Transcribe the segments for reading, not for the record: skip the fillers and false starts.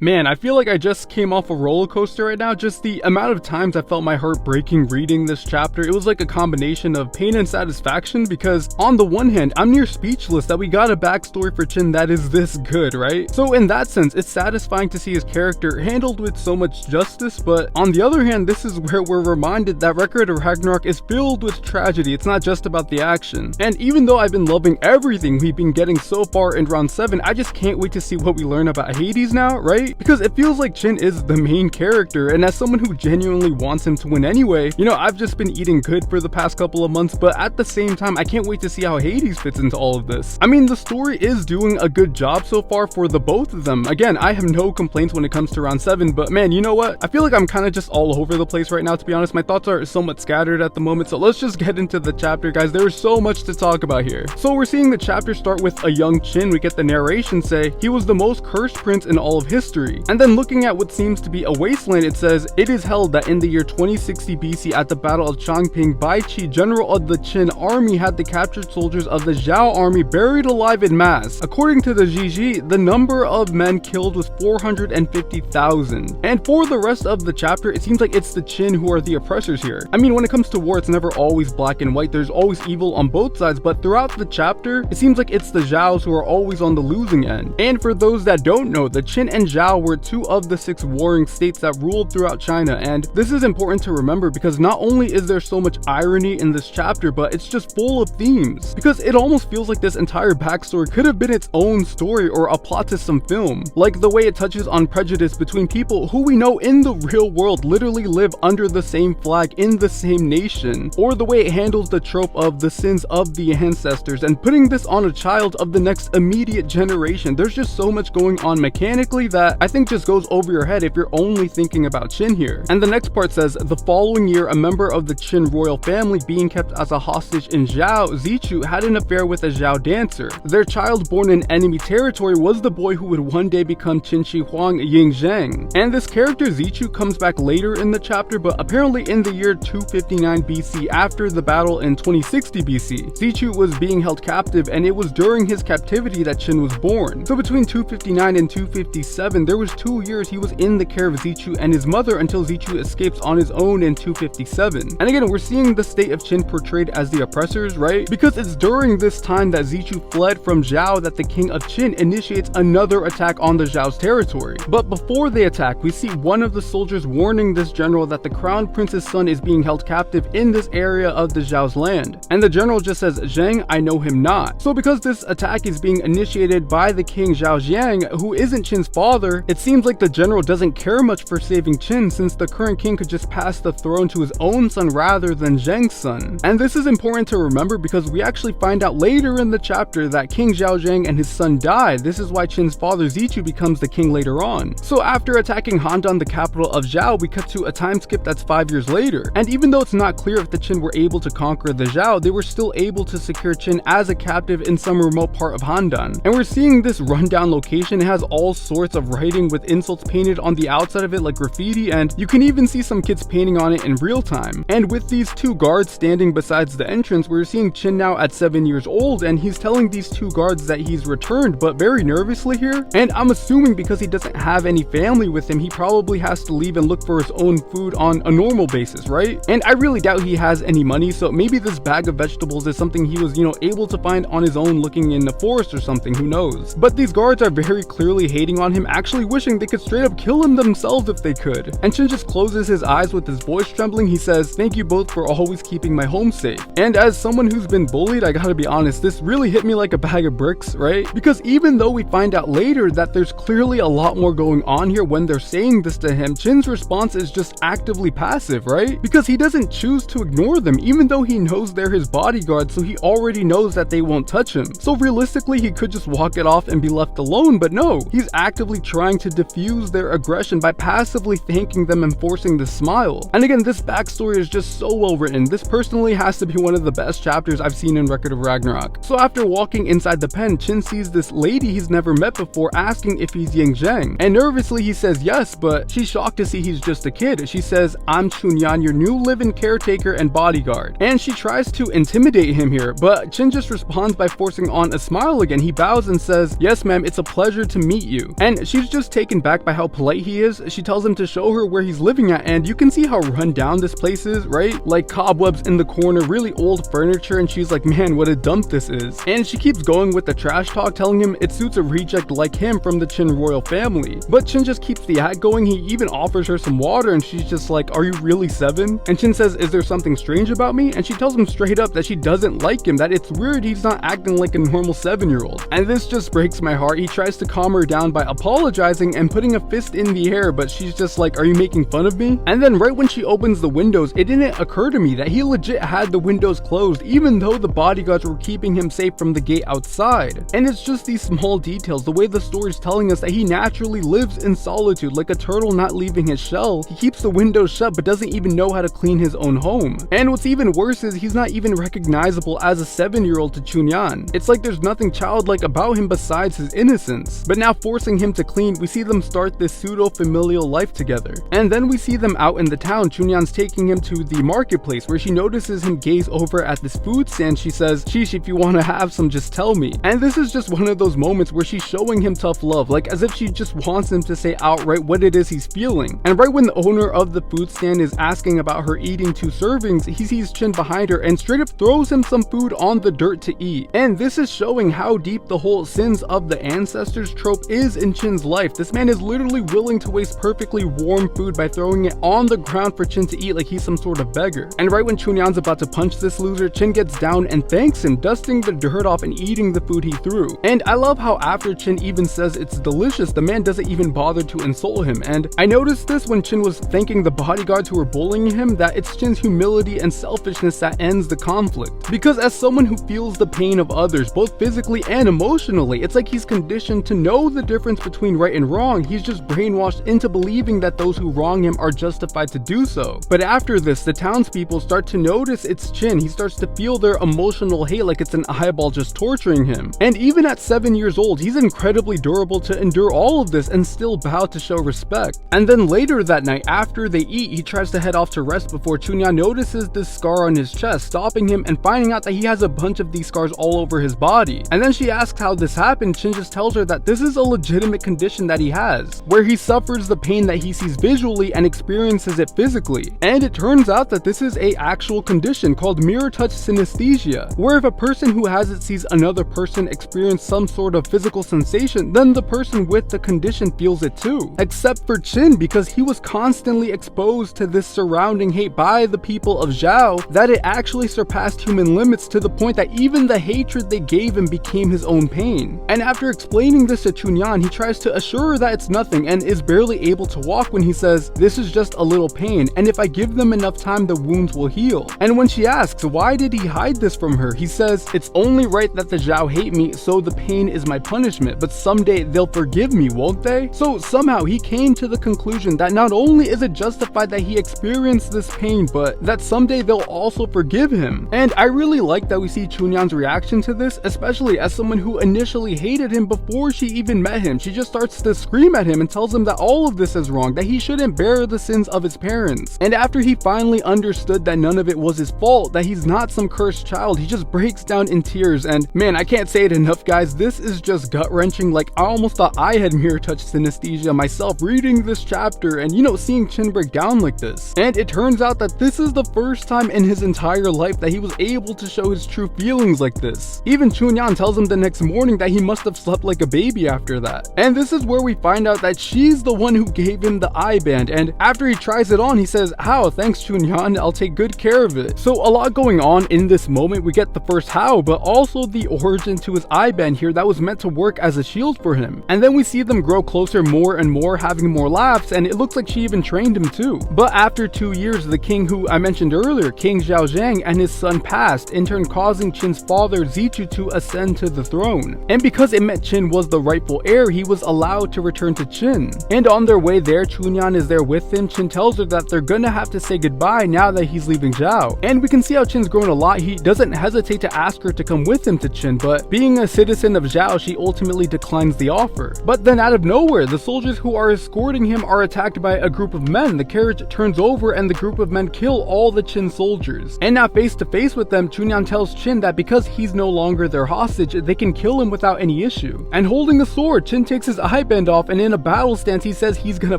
Man, I feel like I just came off a roller coaster right now. Just the amount of times I felt my heart breaking reading this chapter. It was like a combination of pain and satisfaction, because on the one hand, I'm near speechless that we got a backstory for Jin that is this good, right? So in that sense, it's satisfying to see his character handled with so much justice, but on the other hand, this is where we're reminded that Record of Ragnarok is filled with tragedy. It's not just about the action. And even though I've been loving everything we've been getting so far in round 7, I just can't wait to see what we learn about Hades now, right? Because it feels like Jin is the main character, and as someone who genuinely wants him to win anyway, you know, I've just been eating good for the past couple of months, but at the same time, I can't wait to see how Hades fits into all of this. I mean, the story is doing a good job so far for the both of them. Again, I have no complaints when it comes to round 7, but man, you know what? I feel like I'm kind of just all over the place right now, to be honest. My thoughts are somewhat scattered at the moment, so let's just get into the chapter, guys. There is so much to talk about here. So we're seeing the chapter start with a young Jin. We get the narration say, he was the most cursed prince in all of history. And then looking at what seems to be a wasteland, it says, it is held that in the year 2060 BC at the Battle of Changping, Bai Qi, general of the Qin army, had the captured soldiers of the Zhao army buried alive in mass. According to the Zhichi, the number of men killed was 450,000. And for the rest of the chapter, it seems like it's the Qin who are the oppressors here. I mean, when it comes to war, it's never always black and white. There's always evil on both sides, but throughout the chapter, it seems like it's the Zhao's who are always on the losing end. And for those that don't know, the Qin and Zhao were 2 of the 6 warring states that ruled throughout China, and this is important to remember because not only is there so much irony in this chapter, but it's just full of themes, because it almost feels like this entire backstory could have been its own story or a plot to some film, like the way it touches on prejudice between people who we know in the real world literally live under the same flag in the same nation, or the way it handles the trope of the sins of the ancestors and putting this on a child of the next immediate generation. There's just so much going on mechanically that I think just goes over your head if you're only thinking about Qin here. And the next part says, the following year, a member of the Qin royal family being kept as a hostage in Zhao, Zichu, had an affair with a Zhao dancer. Their child born in enemy territory was the boy who would one day become Qin Shi Huang Yingzheng. And this character Zichu comes back later in the chapter, but apparently in the year 259 BC, after the battle in 2060 BC, Zichu was being held captive, and it was during his captivity that Qin was born. So between 259 and 257, there was 2 years he was in the care of Zichu and his mother until Zichu escapes on his own in 257. And again, we're seeing the state of Qin portrayed as the oppressors, right? Because it's during this time that Zichu fled from Zhao that the king of Qin initiates another attack on the Zhao's territory. But before they attack, we see one of the soldiers warning this general that the crown prince's son is being held captive in this area of the Zhao's land. And the general just says, Zheng, I know him not. So because this attack is being initiated by the king Zhao Jiang, who isn't Qin's father, it seems like the general doesn't care much for saving Qin, since the current king could just pass the throne to his own son rather than Zheng's son. And this is important to remember because we actually find out later in the chapter that King Zhao Jiang and his son died. This is why Qin's father Zichu becomes the king later on. So after attacking Handan, the capital of Zhao, we cut to a time skip that's 5 years later. And even though it's not clear if the Qin were able to conquer the Zhao, they were still able to secure Qin as a captive in some remote part of Handan. And we're seeing this rundown location. It has all sorts of writing with insults painted on the outside of it like graffiti, and you can even see some kids painting on it in real time. And with these 2 guards standing besides the entrance, we're seeing Qin now at 7 years old, and he's telling these 2 guards that he's returned, but very nervously here. And I'm assuming because he doesn't have any family with him, he probably has to leave and look for his own food on a normal basis, right? And I really doubt he has any money, so maybe this bag of vegetables is something he was, able to find on his own looking in the forest or something, who knows. But these guards are very clearly hating on him, actually wishing they could straight up kill him themselves if they could. And Qin just closes his eyes with his voice trembling. He says, thank you both for always keeping my home safe. And as someone who's been bullied, I gotta be honest, this really hit me like a bag of bricks, right? Because even though we find out later that there's clearly a lot more going on here when they're saying this to him, Qin's response is just actively passive, right? Because he doesn't choose to ignore them, even though he knows they're his bodyguards, so he already knows that they won't touch him. So realistically, he could just walk it off and be left alone, but no, he's actively trying to diffuse their aggression by passively thanking them and forcing the smile. And again, this backstory is just so well written. This personally has to be one of the best chapters I've seen in Record of Ragnarok. So after walking inside the pen, Qin sees this lady he's never met before asking if he's Yingzheng, and nervously he says yes, but she's shocked to see he's just a kid. She says, I'm Chunyan, your new live-in caretaker and bodyguard. And she tries to intimidate him here, but Qin just responds by forcing on a smile again. He bows and says, yes ma'am, it's a pleasure to meet you. And she's just taken back by how polite he is. She tells him to show her where he's living at, and you can see how run down this place is, right? Like cobwebs in the corner, really old furniture, and she's like, man, what a dump this is. And she keeps going with the trash talk, telling him it suits a reject like him from the Jin royal family. But Jin just keeps the act going. He even offers her some water, and she's just like, are you really 7? And Jin says, is there something strange about me? And she tells him straight up that she doesn't like him, that it's weird he's not acting like a normal 7-year-old. And this just breaks my heart. He tries to calm her down by apologizing and putting a fist in the air, but she's just like, are you making fun of me? And then right when she opens the windows, it didn't occur to me that he legit had the windows closed, even though the bodyguards were keeping him safe from the gate outside. And it's just these small details, the way the story's telling us that he naturally lives in solitude, like a turtle not leaving his shell. He keeps the windows shut but doesn't even know how to clean his own home. And what's even worse is he's not even recognizable as a 7-year-old to Chunyan. It's like there's nothing childlike about him besides his innocence. But now forcing him to clean, we see them start this pseudo-familial life together. And then we see them out in the town. Chunyan's taking him to the marketplace where she notices him gaze over at this food stand. She says, sheesh, if you want to have some, just tell me. And this is just one of those moments where she's showing him tough love, like as if she just wants him to say outright what it is he's feeling. And right when the owner of the food stand is asking about her eating 2 servings, he sees Jin behind her and straight up throws him some food on the dirt to eat. And this is showing how deep the whole sins of the ancestors trope is in Jin's life. This man is literally willing to waste perfectly warm food by throwing it on the ground for Jin to eat like he's some sort of beggar. And right when Chunyan's about to punch this loser, Jin gets down and thanks him, dusting the dirt off and eating the food he threw. And I love how after Jin even says it's delicious, the man doesn't even bother to insult him. And I noticed this when Jin was thanking the bodyguards who were bullying him, that it's Jin's humility and selfishness that ends the conflict. Because as someone who feels the pain of others, both physically and emotionally, it's like he's conditioned to know the difference between right and wrong. He's just brainwashed into believing that those who wrong him are justified to do so. But after this, the townspeople start to notice it's Jin. He starts to feel their emotional hate like it's an eyeball just torturing him. And even at 7 years old, he's incredibly durable to endure all of this and still bow to show respect. And then later that night, after they eat, he tries to head off to rest before Chunyan notices this scar on his chest, stopping him and finding out that he has a bunch of these scars all over his body. And then she asks how this happened. Jin just tells her that this is a legitimate condition that he has, where he suffers the pain that he sees visually and experiences it physically. And it turns out that this is a actual condition called mirror touch synesthesia, where if a person who has it sees another person experience some sort of physical sensation, then the person with the condition feels it too. Except for Jin, because he was constantly exposed to this surrounding hate by the people of Zhao, that it actually surpassed human limits to the point that even the hatred they gave him became his own pain. And after explaining this to Chunyan, he tries to assure her that it's nothing and is barely able to walk when he says, this is just a little pain, and if I give them enough time, the wounds will heal. And when she asks why did he hide this from her, he says, it's only right that the Zhao hate me, so the pain is my punishment, but someday they'll forgive me, won't they? So somehow he came to the conclusion that not only is it justified that he experienced this pain, but that someday they'll also forgive him. And I really like that we see Chunyan's reaction to this, especially as someone who initially hated him before she even met him. She just starts to scream at him and tells him that all of this is wrong, that he shouldn't bear the sins of his parents. And after he finally understood that none of it was his fault, that he's not some cursed child, he just breaks down in tears. And man, I can't say it enough, guys, this is just gut-wrenching. Like, I almost thought I had mirror touch synesthesia myself reading this chapter and, you know, seeing Jin break down like this. And it turns out that this is the first time in his entire life that he was able to show his true feelings like this. Even Chunyan tells him the next morning that he must have slept like a baby after that. And this is where we find out that she's the one who gave him the eye band, and after he tries it on, he says, how? Thanks, Chunyan, I'll take good care of it. So a lot going on in this moment. We get the first how, but also the origin to his eye band here that was meant to work as a shield for him. And then we see them grow closer more and more, having more laughs, and it looks like she even trained him too. But after 2 years, the king who I mentioned earlier, King Zhao'S, and his son passed, in turn causing Jin's father Zichu to ascend to the throne. And because it meant Jin was the rightful heir, he was allowed to return to Jin. And on their way there, Chunyan is there with him. Jin tells her that they're gonna have to say goodbye now that he's leaving Zhao. And we can see how Jin's grown a lot. He doesn't hesitate to ask her to come with him to Jin, but being a citizen of Zhao, she ultimately declines the offer. But then out of nowhere, the soldiers who are escorting him are attacked by a group of men. The carriage turns over and the group of men kill all the Jin soldiers. And now face to face with them, Chunyan tells Jin that because he's no longer their hostage, they can kill him without any issue. And holding a sword, Jin takes his hype end off, and in a battle stance he says he's gonna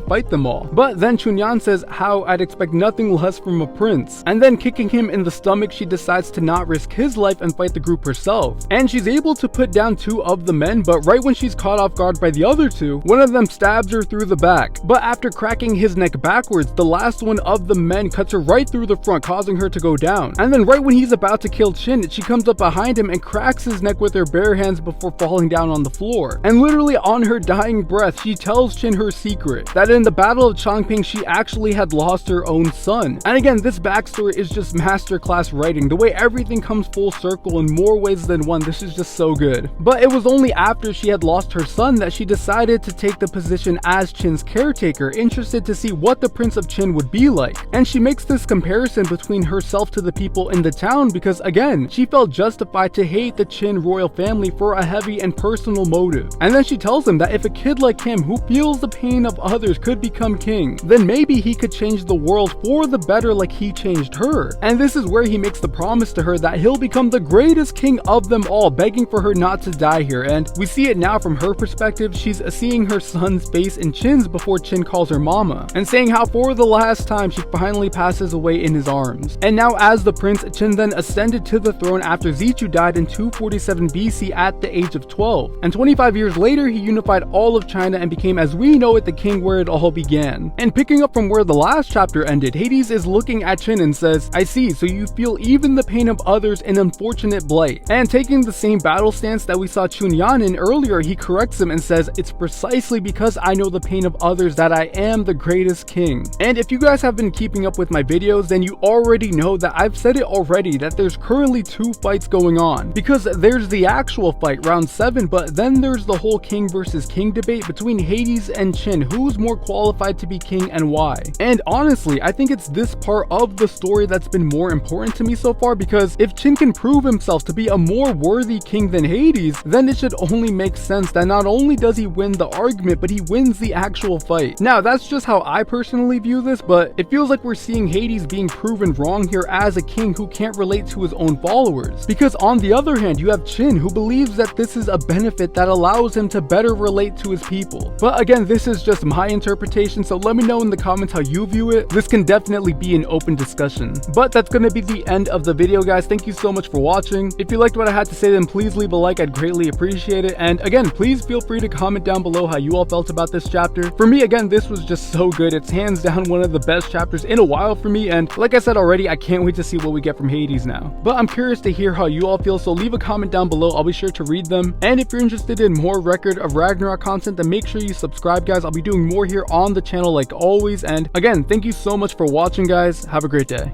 fight them all. But then Chunyan says how I'd expect nothing less from a prince, and then kicking him in the stomach, she decides to not risk his life and fight the group herself. And she's able to put down 2 of the men, but right when she's caught off guard by the other 2, one of them stabs her through the back. But after cracking his neck backwards, the last one of the men cuts her right through the front, causing her to go down. And then right when he's about to kill Jin, she comes up behind him and cracks his neck with her bare hands before falling down on the floor. And literally on her dying breath, she tells Jin her secret, that in the Battle of Changping she actually had lost her own son. And again, this backstory is just masterclass writing. The way everything comes full circle in more ways than one, this is just so good. But it was only after she had lost her son that she decided to take the position as Qin's caretaker, interested to see what the Prince of Qin would be like. And she makes this comparison between herself to the people in the town because, again, she felt justified to hate the Qin royal family for a heavy and personal motive. And then she tells him that if a kid like him who feels the pain of others could become king, then maybe he could change the world for the better like he changed her. And this is where he makes the promise to her that he'll become the greatest king of them all, begging for her not to die here. And we see it now from her perspective. She's seeing her son's face in Qin's before Qin calls her mama, and saying how for the last time she finally passes away in his arms. And now as the prince, Qin then ascended to the throne after Zichu died in 247 BC at the age of 12. And 25 years later, he unified all of China and became, as we know it, the king where it all began. And picking up from where the last chapter ended, Hades is looking at Qin and says, I see, so you feel even the pain of others in unfortunate blight. And taking the same battle stance that we saw Chunyan in earlier, he corrects him and says, it's precisely because I know the pain of others that I am the greatest king. And if you guys have been keeping up with my videos, then you already know that I've said it already that there's currently 2 fights going on. Because there's the actual fight, round 7, but then there's the whole king versus king debate between Hades and Qin, who's more qualified to be king and why. And honestly, I think it's this part of the story that's been more important to me so far, because if Qin can prove himself to be a more worthy king than Hades, then it should only make sense that not only does he win the argument, but he wins the actual fight. Now, that's just how I personally view this, but it feels like we're seeing Hades being proven wrong here as a king who can't relate to his own followers. Because on the other hand, you have Qin, who believes that this is a benefit that allows him to better relate to his people. But again, this is just my interpretation, so let me know in the comments how you view it. This can definitely be an open discussion. But that's gonna be the end of the video, guys. Thank you so much for watching. If you liked what I had to say, then please leave a like. I'd greatly appreciate it. And again, please feel free to comment down below how you all felt about this chapter. For me, again, this was just so good. It's hands down one of the best chapters in a while for me, and like I said already, I can't wait to see what we get from Hades now. But I'm curious to hear how you all feel, so leave a comment down below. I'll be sure to read them. And if you're interested in more Record of Ragnarok content, then make sure you subscribe, guys. I'll be doing more here on the channel like always. And again, thank you so much for watching, guys. Have a great day.